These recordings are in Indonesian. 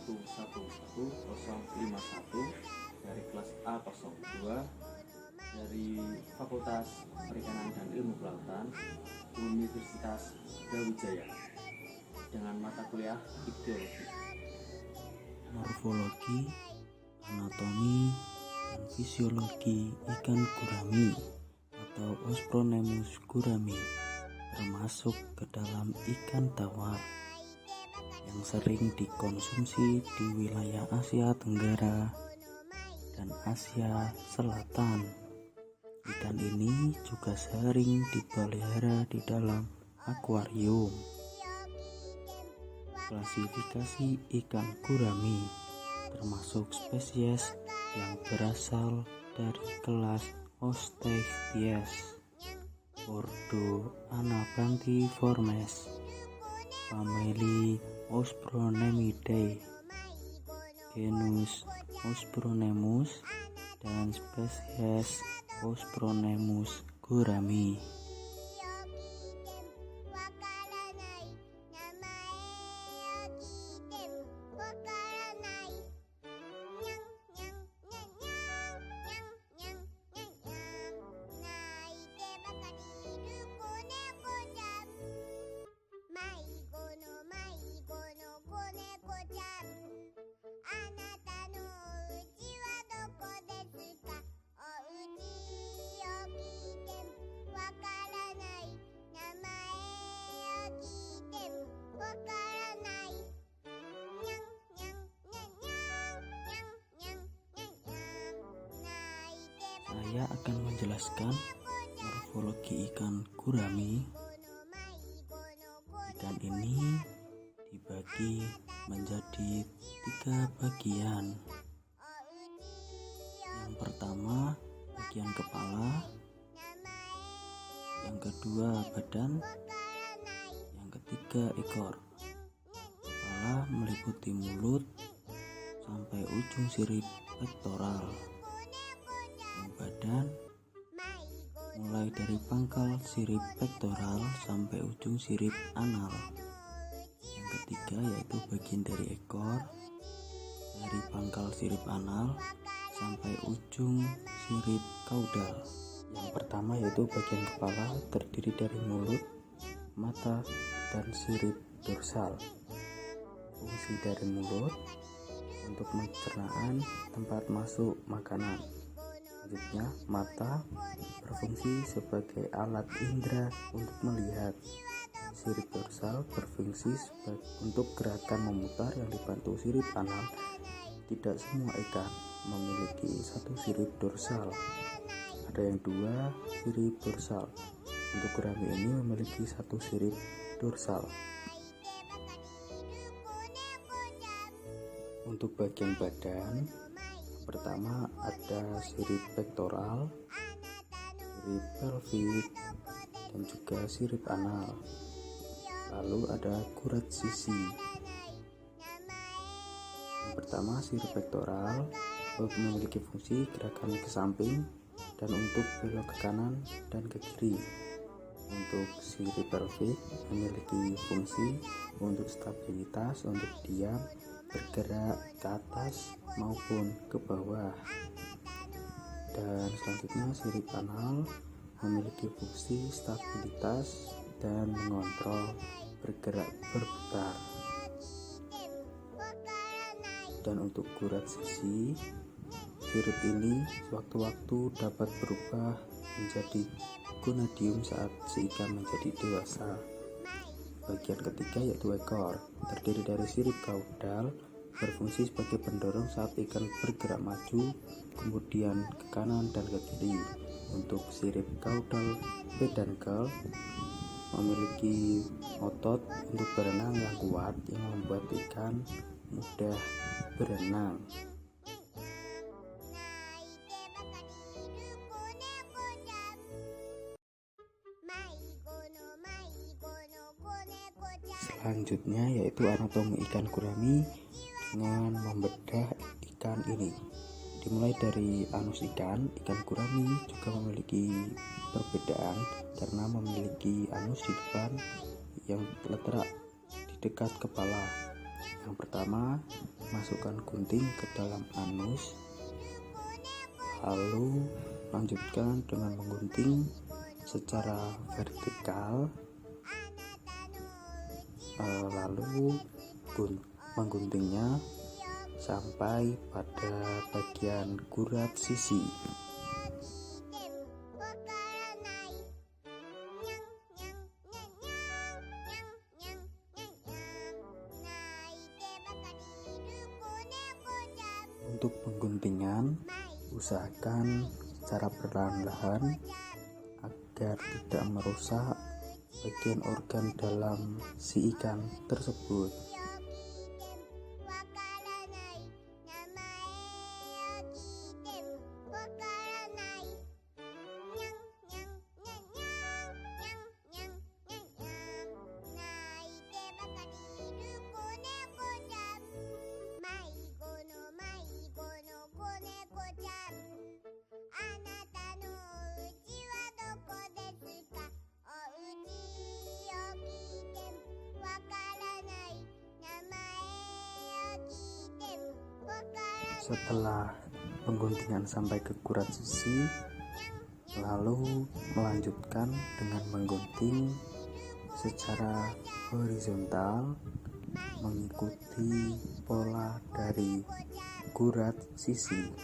1111051 dari kelas A02 dari Fakultas Perikanan dan Ilmu Kelautan Universitas Brawijaya dengan mata kuliah Ichthyologi, Morfologi, Anatomi, dan Fisiologi ikan gurami atau Ospronemus gurami termasuk ke dalam ikan tawar yang sering dikonsumsi di wilayah Asia Tenggara dan Asia Selatan. Ikan ini juga sering dipelihara di dalam akuarium. Klasifikasi ikan gurami termasuk spesies yang berasal dari kelas Osteichthyes, ordo Anabantiformes, famili Ospronemidae, genus Ospronemus, dan spesies Ospronemus gurami. Saya akan menjelaskan morfologi ikan gurami. Ikan ini dibagi menjadi 3 bagian. Yang pertama bagian kepala, yang kedua badan, yang ketiga ekor. Kepala meliputi mulut sampai ujung sirip pektoral. Yang badan mulai dari pangkal sirip pektoral sampai ujung sirip anal. Yang ketiga yaitu bagian dari ekor, dari pangkal sirip anal sampai ujung sirip kaudal. Yang pertama yaitu bagian kepala, terdiri dari mulut, mata, dan sirip dorsal. Fungsi dari mulut untuk pencernaan, tempat masuk makanan. Selanjutnya, mata berfungsi sebagai alat indera untuk melihat. Sirip dorsal berfungsi untuk gerakan memutar yang dibantu sirip anal. Tidak semua ikan memiliki satu sirip dorsal. Ada yang 2 sirip dorsal. Untuk gurami ini memiliki 1 sirip dorsal. Untuk bagian badan, pertama ada sirip pektoral, sirip pelvik, dan juga sirip anal. Lalu ada kurat sisi. Yang pertama sirip pektoral memiliki fungsi gerakan ke samping dan untuk belok ke kanan dan ke kiri. Untuk sirip pelvik memiliki fungsi untuk stabilitas, untuk diam, bergerak ke atas maupun ke bawah. Dan selanjutnya sirip anal memiliki fungsi stabilitas dan mengontrol bergerak berputar. Dan untuk kurat sisi, sirip ini sewaktu-waktu dapat berubah menjadi gonadium saat si ikan menjadi dewasa. Bagian ketiga yaitu ekor, terdiri dari sirip kaudal, berfungsi sebagai pendorong saat ikan bergerak maju, kemudian ke kanan dan ke kiri. Untuk sirip kaudal peduncle memiliki otot untuk berenang yang kuat yang membuat ikan mudah berenang. Selanjutnya yaitu anatomi ikan gurami dengan membedah ikan ini. Dimulai dari anus ikan gurami juga memiliki perbedaan karena memiliki anus di depan yang terletak di dekat kepala. Yang pertama, masukkan gunting ke dalam anus, lalu lanjutkan dengan menggunting secara vertikal, lalu mengguntingnya sampai pada bagian gurat sisi. Untuk pengguntingan, usahakan secara perlahan-lahan agar tidak merusak bagian organ dalam si ikan tersebut. Setelah pengguntingan sampai ke gurat sisi, lalu melanjutkan dengan menggunting secara horizontal mengikuti pola dari gurat sisi.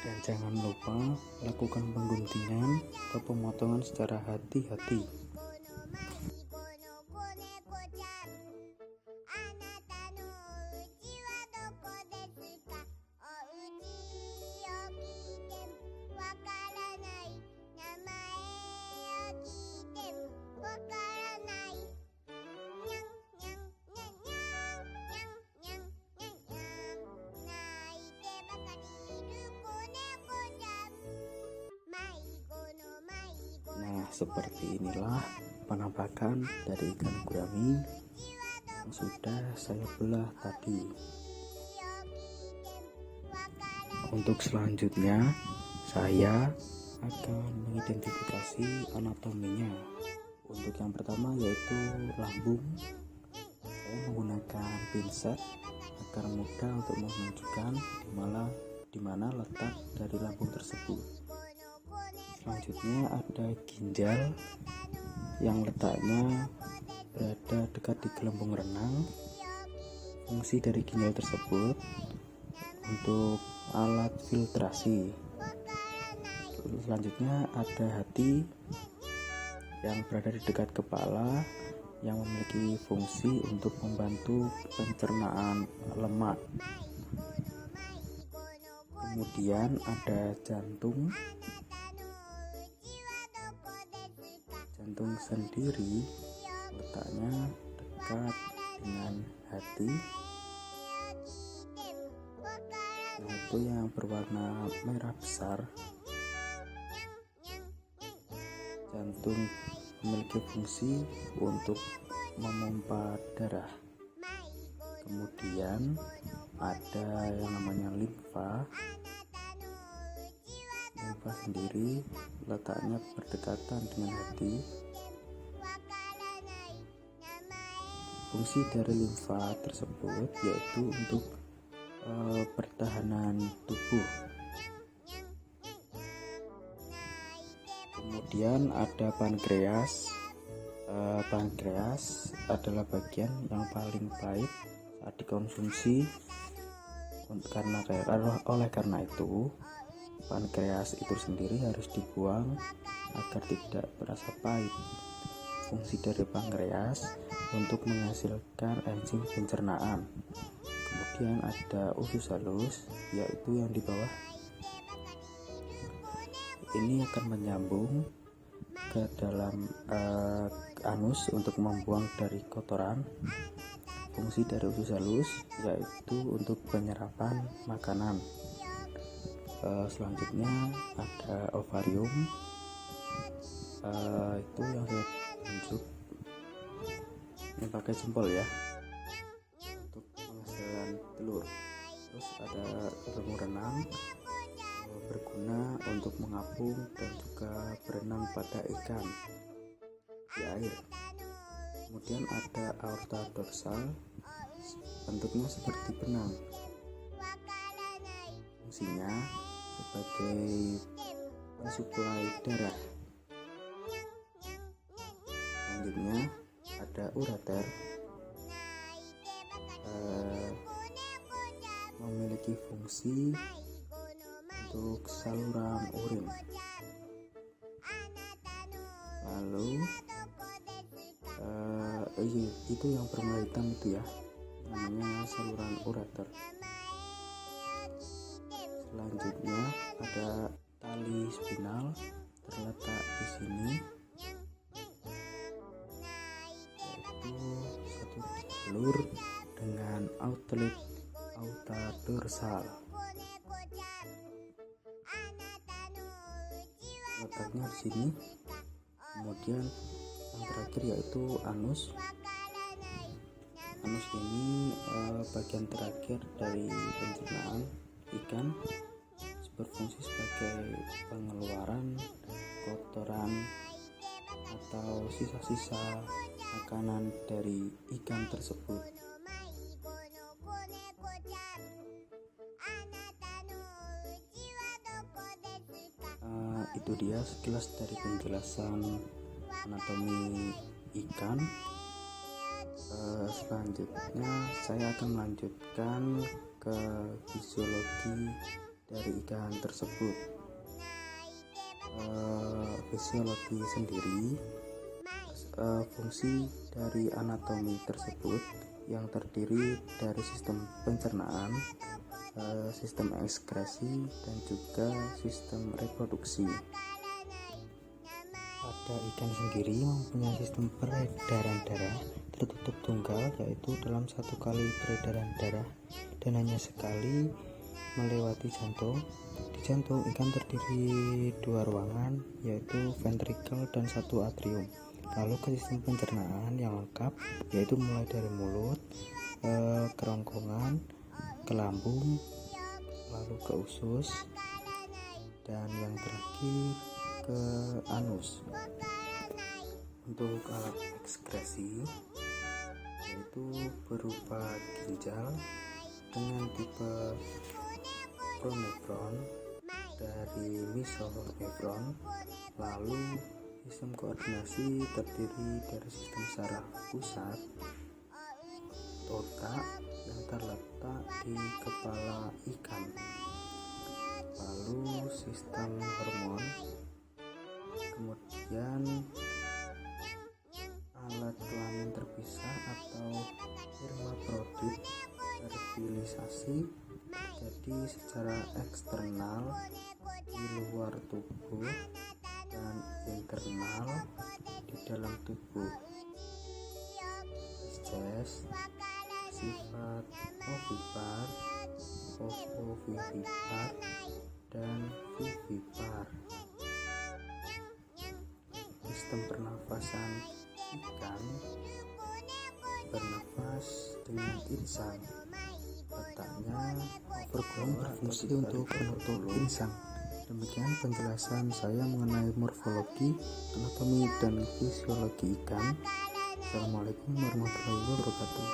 Dan jangan lupa lakukan pengguntingan atau pemotongan secara hati-hati. Nah, seperti inilah penampakan dari ikan gurami yang sudah saya belah tadi. Untuk selanjutnya, saya akan mengidentifikasi anatominya. Untuk yang pertama yaitu lambung. Saya menggunakan pinset agar mudah untuk menunjukkan di mana letak dari lambung tersebut. Selanjutnya ada ginjal yang letaknya berada dekat di gelembung renang. Fungsi dari ginjal tersebut untuk alat filtrasi. Selanjutnya ada hati yang berada di dekat kepala yang memiliki fungsi untuk membantu pencernaan lemak. Kemudian ada jantung. Jantung sendiri letaknya dekat dengan hati. Nah, itu yang berwarna merah besar. Jantung memiliki fungsi untuk memompa darah. Kemudian ada yang namanya limfa. Limfa sendiri letaknya berdekatan dengan hati. Fungsi dari limfa tersebut yaitu untuk pertahanan tubuh. Kemudian ada pankreas. Pankreas adalah bagian yang paling pahit saat dikonsumsi. Oleh karena itu, pankreas itu sendiri harus dibuang agar tidak berasa pahit. Fungsi dari pankreas untuk menghasilkan enzim pencernaan. Kemudian ada usus halus, yaitu yang di bawah. Ini akan menyambung ke dalam anus untuk membuang dari kotoran. Fungsi dari usus halus yaitu untuk penyerapan makanan. Selanjutnya ada ovarium, itu yang saya tunjuk. Ini pakai jempol ya, untuk penghasilan telur. Terus ada ilmu renang, berguna untuk mengapung dan juga berenang pada ikan di air. Kemudian ada aorta dorsal, bentuknya seperti benang. Fungsinya sebagai pensuplai darah. Selanjutnya ada ureter, memiliki fungsi untuk saluran urin. Lalu itu yang berwarna hitam itu ya, namanya saluran ureter. Selanjutnya ada tali spinal terletak di sini, yaitu satu jalur dengan outlet aorta dorsal. Letaknya di sini. Kemudian yang terakhir yaitu anus. Anus ini bagian terakhir dari pencernaan ikan, berfungsi sebagai pengeluaran kotoran atau sisa-sisa makanan dari ikan tersebut. Itu dia sekilas dari penjelasan anatomi ikan. Selanjutnya saya akan melanjutkan ke fisiologi dari ikan tersebut. Fisiologi sendiri, fungsi dari anatomi tersebut yang terdiri dari sistem pencernaan, sistem ekskresi, dan juga sistem reproduksi. Pada ikan sendiri mempunyai sistem peredaran darah tertutup tunggal, yaitu dalam satu kali peredaran darah dan hanya sekali melewati jantung. Di jantung ikan terdiri dua ruangan, yaitu ventrikel dan satu atrium. Lalu ke sistem pencernaan yang lengkap, yaitu mulai dari mulut, kerongkongan, ke lambung, lalu ke usus, dan yang terakhir ke anus. Untuk alat ekskresi yaitu berupa ginjal dengan tipe pronefron dari mesonefron. Lalu sistem koordinasi terdiri dari sistem saraf pusat, otak yang terletak di kepala ikan, lalu sistem hormon, kemudian alat kelamin terpisah atau hermafrodit. Fertilisasi terjadi secara eksternal di luar tubuh dan internal di dalam tubuh. Pisces sifat ovipar, ovovivipar, dan vivipar. Sistem pernafasan ikan bernafas dengan insang. Letaknya overground berfungsi untuk menutup insang. Demikian penjelasan saya mengenai morfologi, anatomi, dan fisiologi ikan. Assalamualaikum warahmatullahi wabarakatuh.